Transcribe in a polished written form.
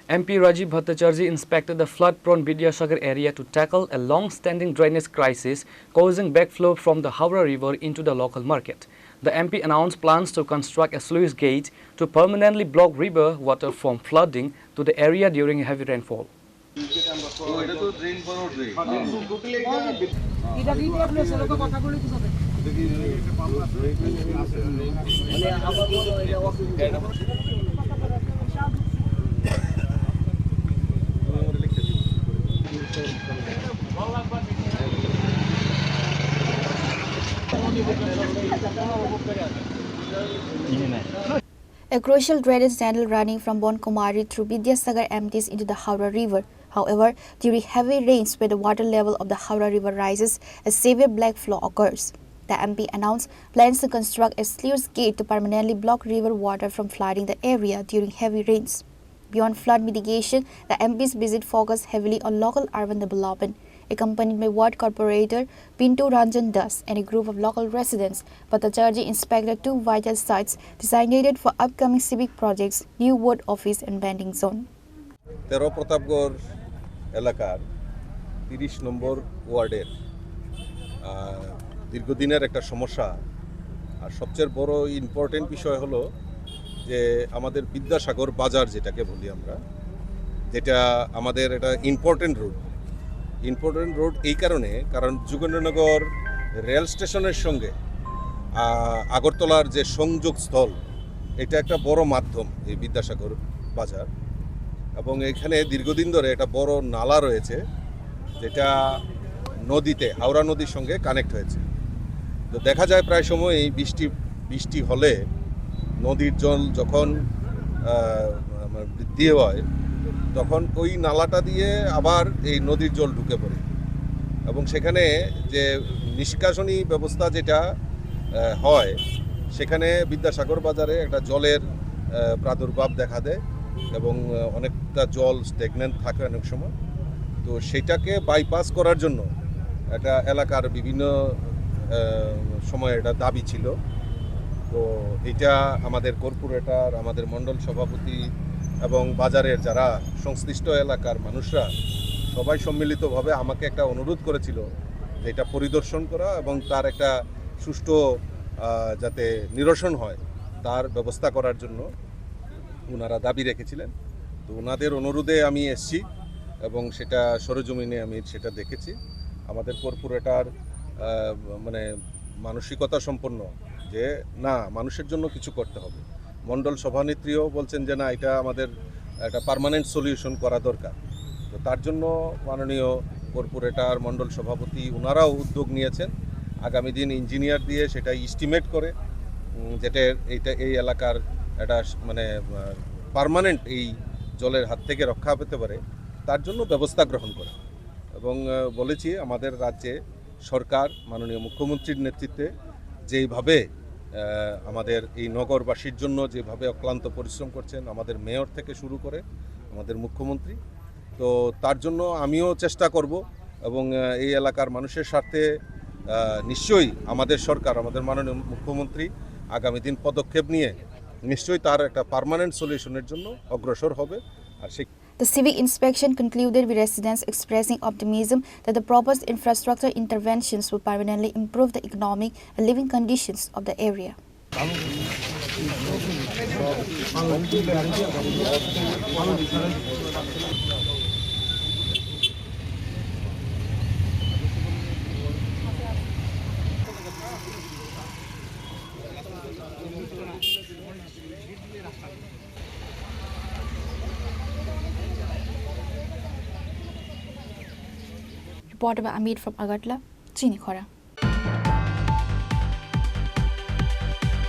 MP Rajiv Bhattacharjee inspected the flood-prone Vidyasagar area to tackle a long-standing drainage crisis causing backflow from the Howrah River into the local market. The MP announced plans to construct a sluice gate to permanently block river water from flooding to the area during heavy rainfall. A crucial drainage channel running from Bonkumari through Vidyasagar empties into the Howrah River. However, during heavy rains where the water level of the Howrah River rises, a severe black flow occurs. The MP announced plans to construct a sluice gate to permanently block river water from flooding the area during heavy rains. Beyond flood mitigation, the MP's visit focused heavily on local urban development. Accompanied by Ward Corporator Pintu Ranjan Das and a group of local residents, Bhattacharjee inspected two vital sites designated for upcoming civic projects, new ward office and vending zone. 13 Pratapgarh এলাকার 30 নম্বর ওয়ার্ডের দীর্ঘদিনের একটা সমস্যা আর সবচেয়ে বড় important বিষয় হলো যে আমাদের বিদ্যাসাগর বাজার যেটাকে বলি আমরা, যেটা আমাদের এটা ইম্পর্টেন্ট রোড এই কারণ যোগেন্দ্রনগর রেল স্টেশনের সঙ্গে আগরতলার যে সংযোগ স্থল, এটা একটা বড় মাধ্যম এই বিদ্যাসাগর বাজার, এবং এখানে দীর্ঘদিন ধরে একটা বড় নালা রয়েছে যেটা নদীতে হাওড়া নদীর সঙ্গে কানেক্ট হয়েছে। তো দেখা যায় প্রায় সময়ই বৃষ্টি হলে নদীর জল যখন বৃদ্ধি হয় তখন ওই নালাটা দিয়ে আবার এই নদীর জল ঢুকে পড়ে, এবং সেখানে যে নিষ্কাশনী ব্যবস্থা যেটা হয় সেখানে বিদ্যাসাগর বাজারে একটা জলের প্রাদুর্ভাব দেখা দেয় এবং অনেকটা জল স্টেগন্যান্ট থাকে অনেক সময়। তো সেটাকে বাইপাস করার জন্য একটা এলাকার বিভিন্ন সময় এটা দাবি ছিল। তো এটা আমাদের কর্পোরেটর, আমাদের মণ্ডল সভাপতি এবং বাজারের যারা সংশ্লিষ্ট এলাকার মানুষরা সবাই সম্মিলিতভাবে আমাকে একটা অনুরোধ করেছিল যে এটা পরিদর্শন করা এবং তার একটা সুষ্ঠু যাতে নিরসন হয় তার ব্যবস্থা করার জন্য ওনারা দাবি রেখেছিলেন। তো ওনাদের অনুরোধে আমি এসেছি এবং সেটা সরেজমিনে আমি সেটা দেখেছি। আমাদের কর্পোরেটর মানে মানসিকতা সম্পন্ন যে না, মানুষের জন্য কিছু করতে হবে। মণ্ডল সভানেত্রীও বলছেন যে না, এটা আমাদের একটা পার্মানেন্ট সলিউশন করা দরকার। তো তার জন্য মাননীয় কর্পোরেটর, মণ্ডল সভাপতি ওনারাও উদ্যোগ নিয়েছেন। আগামী দিন ইঞ্জিনিয়ার দিয়ে সেটা এস্টিমেট করে যেটা এই এলাকার একটা মানে পার্মানেন্ট এই জলের হাত থেকে রক্ষা পেতে পারে তার জন্য ব্যবস্থা গ্রহণ করে। এবং বলেছি আমাদের রাজ্যে সরকার মাননীয় মুখ্যমন্ত্রীর নেতৃত্বে যেইভাবে আমাদের এই নগরবাসীর জন্য যেভাবে অক্লান্ত পরিশ্রম করছেন, আমাদের মেয়র থেকে শুরু করে আমাদের মুখ্যমন্ত্রী, তো তার জন্য আমিও চেষ্টা করব এবং এই এলাকার মানুষের স্বার্থে নিশ্চয়ই আমাদের সরকার, আমাদের মাননীয় মুখ্যমন্ত্রী আগামী দিন পদক্ষেপ নিয়ে নিশ্চয়ই তার একটা পার্মানেন্ট সলিউশনের জন্য অগ্রসর হবে। আর সেই The civic inspection concluded with residents expressing optimism that the proposed infrastructure interventions will permanently improve the economic and living conditions of the area. Reported by Amit from Agartala, Chini Khora.